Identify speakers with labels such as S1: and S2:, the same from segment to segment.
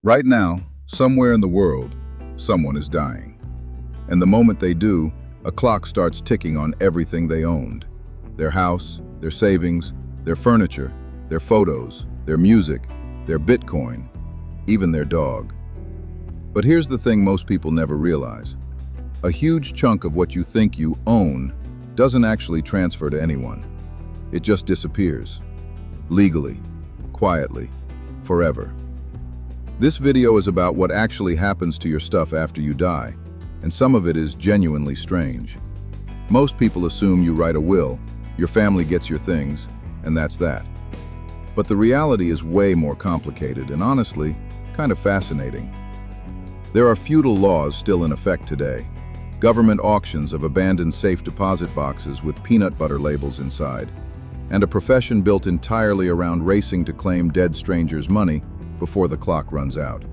S1: Right now, somewhere in the world, someone is dying. And the moment they do, a clock starts ticking on everything they owned. Their house, their savings, their furniture, their photos, their music, their Bitcoin, even their dog. But here's the thing most people never realize. A huge chunk of what you think you own doesn't actually transfer to anyone. It just disappears. Legally, quietly, forever. This video is about what actually happens to your stuff after you die, and some of it is genuinely strange. Most people assume you write a will, your family gets your things, and that's that. But the reality is way more complicated and honestly, kind of fascinating. There are feudal laws still in effect today. Government auctions of abandoned safe deposit boxes with peanut butter labels inside, and a profession built entirely around racing to claim dead strangers' money before the clock runs out.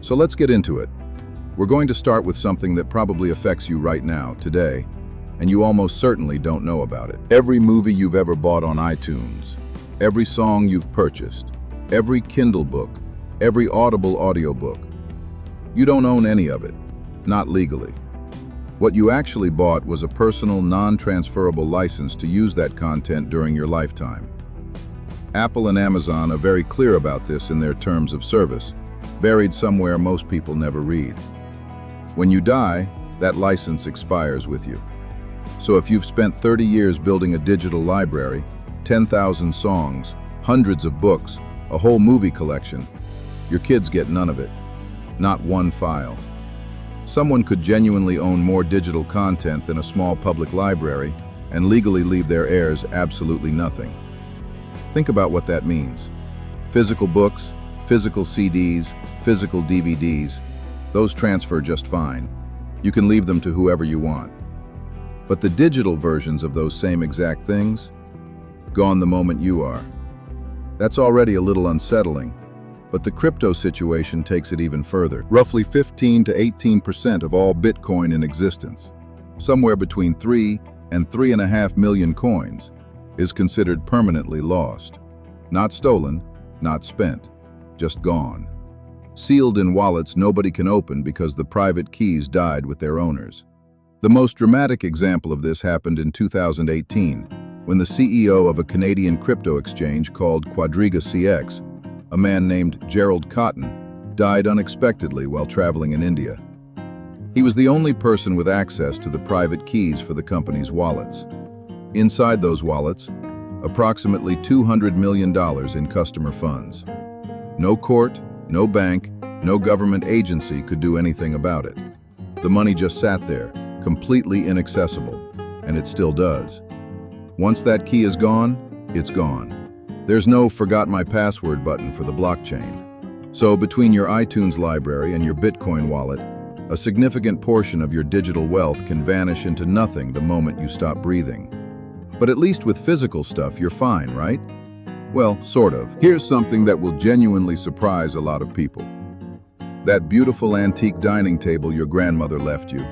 S1: So let's get into it. We're going to start with something that probably affects you right now, today, and you almost certainly don't know about it. Every movie you've ever bought on iTunes, every song you've purchased, every Kindle book, every Audible audiobook. You don't own any of it, not legally. What you actually bought was a personal, non-transferable license to use that content during your lifetime. Apple and Amazon are very clear about this in their terms of service, buried somewhere most people never read. When you die, that license expires with you. So if you've spent 30 years building a digital library, 10,000 songs, hundreds of books, a whole movie collection, your kids get none of it. Not one file. Someone could genuinely own more digital content than a small public library and legally leave their heirs absolutely nothing. Think about what that means. Physical books, physical CDs, physical DVDs, those transfer just fine. You can leave them to whoever you want. But the digital versions of those same exact things, gone the moment you are. That's already a little unsettling, but the crypto situation takes it even further. Roughly 15 to 18% of all Bitcoin in existence, somewhere between 3 and 3.5 million coins, is considered permanently lost. Not stolen, not spent, just gone. Sealed in wallets nobody can open because the private keys died with their owners. The most dramatic example of this happened in 2018, when the CEO of a Canadian crypto exchange called QuadrigaCX, a man named Gerald Cotton, died unexpectedly while traveling in India. He was the only person with access to the private keys for the company's wallets. Inside those wallets, approximately $200 million in customer funds. No court, no bank, no government agency could do anything about it. The money just sat there, completely inaccessible, and it still does. Once that key is gone, it's gone. There's no forgot my password button for the blockchain. So between your iTunes library and your Bitcoin wallet, a significant portion of your digital wealth can vanish into nothing the moment you stop breathing. But at least with physical stuff, you're fine, right? Well, sort of. Here's something that will genuinely surprise a lot of people. That beautiful antique dining table your grandmother left you,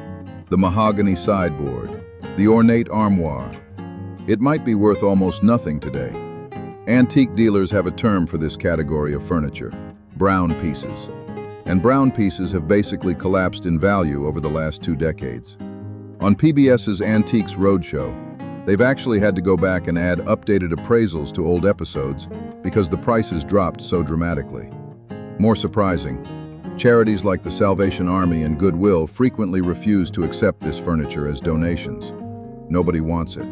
S1: the mahogany sideboard, the ornate armoire. It might be worth almost nothing today. Antique dealers have a term for this category of furniture, brown pieces. And brown pieces have basically collapsed in value over the last 2 decades. On PBS's Antiques Roadshow, they've actually had to go back and add updated appraisals to old episodes because the prices dropped so dramatically. More surprising, charities like the Salvation Army and Goodwill frequently refuse to accept this furniture as donations. Nobody wants it.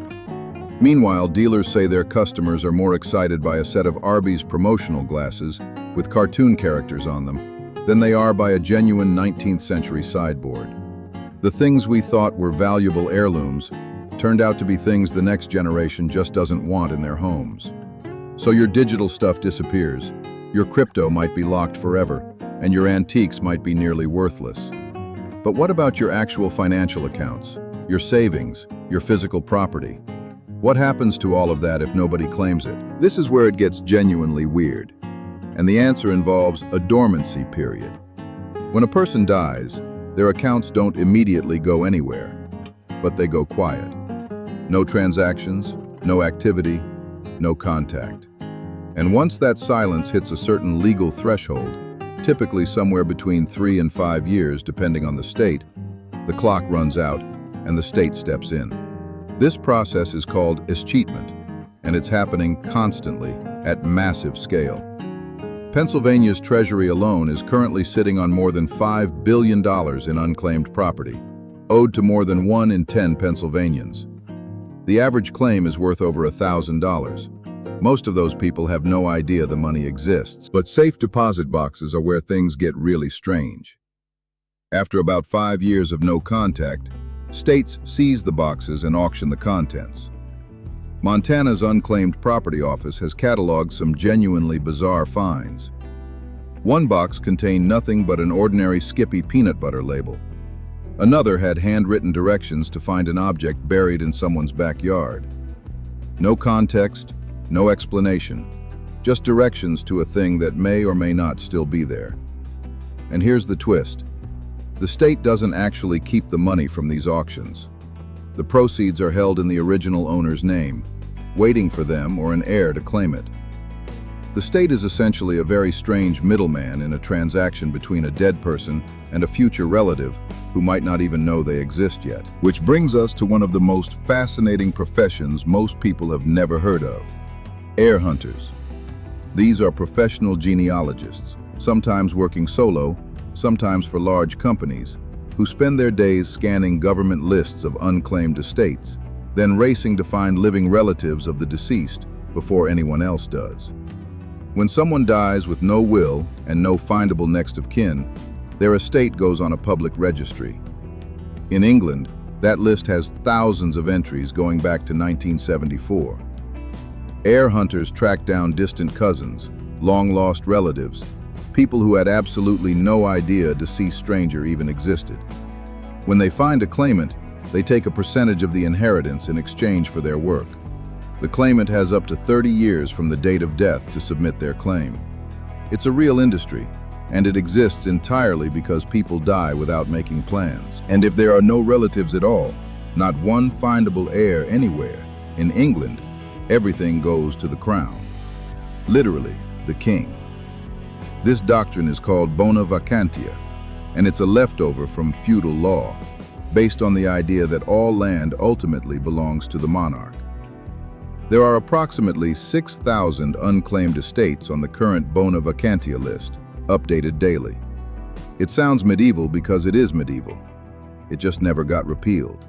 S1: Meanwhile, dealers say their customers are more excited by a set of Arby's promotional glasses with cartoon characters on them than they are by a genuine 19th century sideboard. The things we thought were valuable heirlooms turned out to be things the next generation just doesn't want in their homes. So your digital stuff disappears, your crypto might be locked forever, and your antiques might be nearly worthless. But what about your actual financial accounts, your savings, your physical property? What happens to all of that if nobody claims it? This is where it gets genuinely weird. And the answer involves a dormancy period. When a person dies, their accounts don't immediately go anywhere, but they go quiet. No transactions, no activity, no contact. And once that silence hits a certain legal threshold, typically somewhere between 3 and 5 years depending on the state, the clock runs out and the state steps in. This process is called escheatment, and it's happening constantly at massive scale. Pennsylvania's Treasury alone is currently sitting on more than $5 billion in unclaimed property, owed to more than 1 in 10 Pennsylvanians. The average claim is worth over $1,000. Most of those people have no idea the money exists. But safe deposit boxes are where things get really strange. After about 5 years of no contact, states seize the boxes and auction the contents. Montana's Unclaimed Property Office has cataloged some genuinely bizarre finds. One box contained nothing but an ordinary Skippy peanut butter label. Another had handwritten directions to find an object buried in someone's backyard. No context, no explanation, just directions to a thing that may or may not still be there. And here's the twist. The state doesn't actually keep the money from these auctions. The proceeds are held in the original owner's name, waiting for them or an heir to claim it. The state is essentially a very strange middleman in a transaction between a dead person and a future relative who might not even know they exist yet. Which brings us to one of the most fascinating professions most people have never heard of: heir hunters. These are professional genealogists, sometimes working solo, sometimes for large companies, who spend their days scanning government lists of unclaimed estates, then racing to find living relatives of the deceased before anyone else does. When someone dies with no will and no findable next of kin, their estate goes on a public registry. In England, that list has thousands of entries going back to 1974. Heir hunters track down distant cousins, long-lost relatives, people who had absolutely no idea a deceased stranger even existed. When they find a claimant, they take a percentage of the inheritance in exchange for their work. The claimant has up to 30 years from the date of death to submit their claim. It's a real industry, and it exists entirely because people die without making plans. And if there are no relatives at all, not one findable heir anywhere, in England, everything goes to the crown. Literally, the king. This doctrine is called Bona vacantia, and it's a leftover from feudal law, based on the idea that all land ultimately belongs to the monarch. There are approximately 6,000 unclaimed estates on the current Bona vacantia list, updated daily. It sounds medieval because it is medieval. It just never got repealed.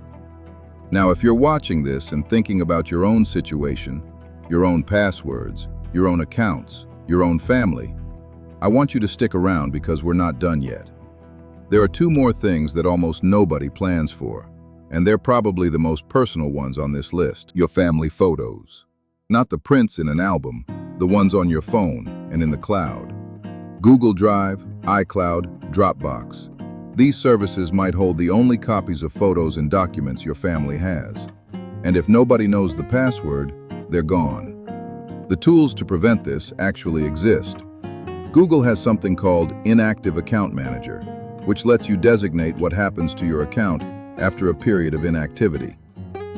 S1: Now, if you're watching this and thinking about your own situation, your own passwords, your own accounts, your own family, I want you to stick around because we're not done yet. There are 2 more things that almost nobody plans for, and they're probably the most personal ones on this list: your family photos. Not the prints in an album, the ones on your phone and in the cloud. Google Drive, iCloud, Dropbox. These services might hold the only copies of photos and documents your family has. And if nobody knows the password, they're gone. The tools to prevent this actually exist. Google has something called Inactive Account Manager, which lets you designate what happens to your account after a period of inactivity.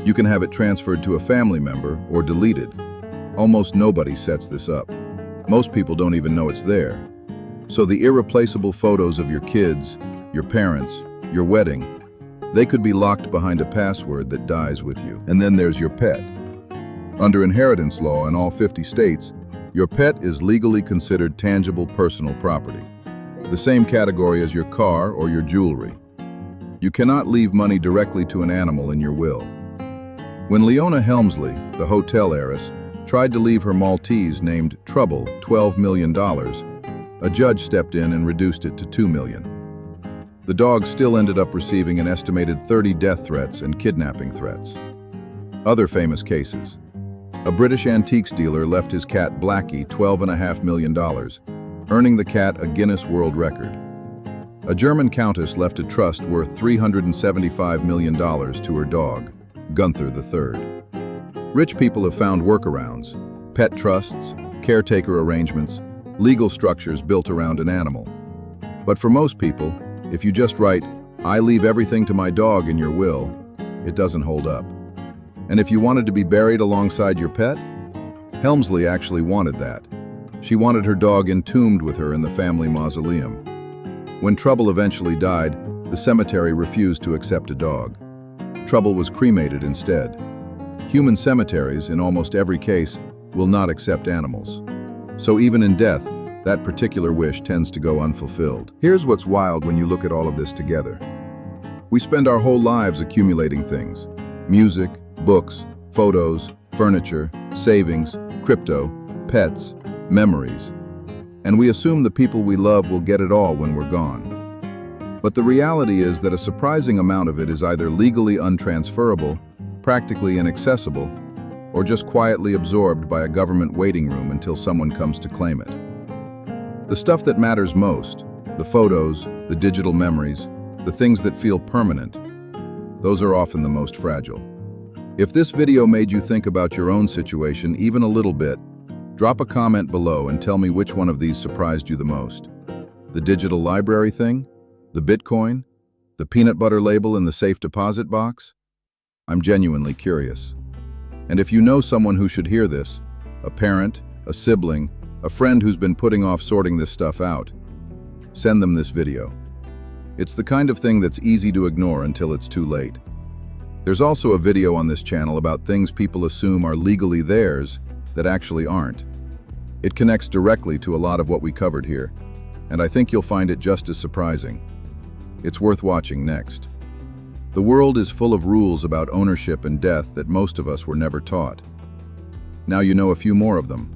S1: You can have it transferred to a family member or deleted. Almost nobody sets this up. Most people don't even know it's there. So the irreplaceable photos of your kids, your parents, your wedding, they could be locked behind a password that dies with you. And then there's your pet. Under inheritance law in all 50 states, your pet is legally considered tangible personal property, the same category as your car or your jewelry. You cannot leave money directly to an animal in your will. When Leona Helmsley, the hotel heiress, tried to leave her Maltese named Trouble $12 million, a judge stepped in and reduced it to $2 million. The dog still ended up receiving an estimated 30 death threats and kidnapping threats. Other famous cases. A British antiques dealer left his cat Blackie $12.5 million, earning the cat a Guinness World Record. A German countess left a trust worth $375 million to her dog, Gunther III. Rich people have found workarounds: pet trusts, caretaker arrangements, legal structures built around an animal. But for most people, if you just write, "I leave everything to my dog" in your will, it doesn't hold up. And if you wanted to be buried alongside your pet, Helmsley actually wanted that. She wanted her dog entombed with her in the family mausoleum. When Trouble eventually died, the cemetery refused to accept a dog. Trouble was cremated instead. Human cemeteries, in almost every case, will not accept animals. So even in death, that particular wish tends to go unfulfilled. Here's what's wild when you look at all of this together. We spend our whole lives accumulating things: music, books, photos, furniture, savings, crypto, pets, memories. And we assume the people we love will get it all when we're gone. But the reality is that a surprising amount of it is either legally untransferable, practically inaccessible, or just quietly absorbed by a government waiting room until someone comes to claim it. The stuff that matters most, the photos, the digital memories, the things that feel permanent, those are often the most fragile. If this video made you think about your own situation even a little bit, drop a comment below and tell me which one of these surprised you the most. The digital library thing? The Bitcoin? The peanut butter label in the safe deposit box? I'm genuinely curious. And if you know someone who should hear this, a parent, a sibling, a friend who's been putting off sorting this stuff out, send them this video. It's the kind of thing that's easy to ignore until it's too late. There's also a video on this channel about things people assume are legally theirs that actually aren't. It connects directly to a lot of what we covered here, and I think you'll find it just as surprising. It's worth watching next. The world is full of rules about ownership and death that most of us were never taught. Now you know a few more of them.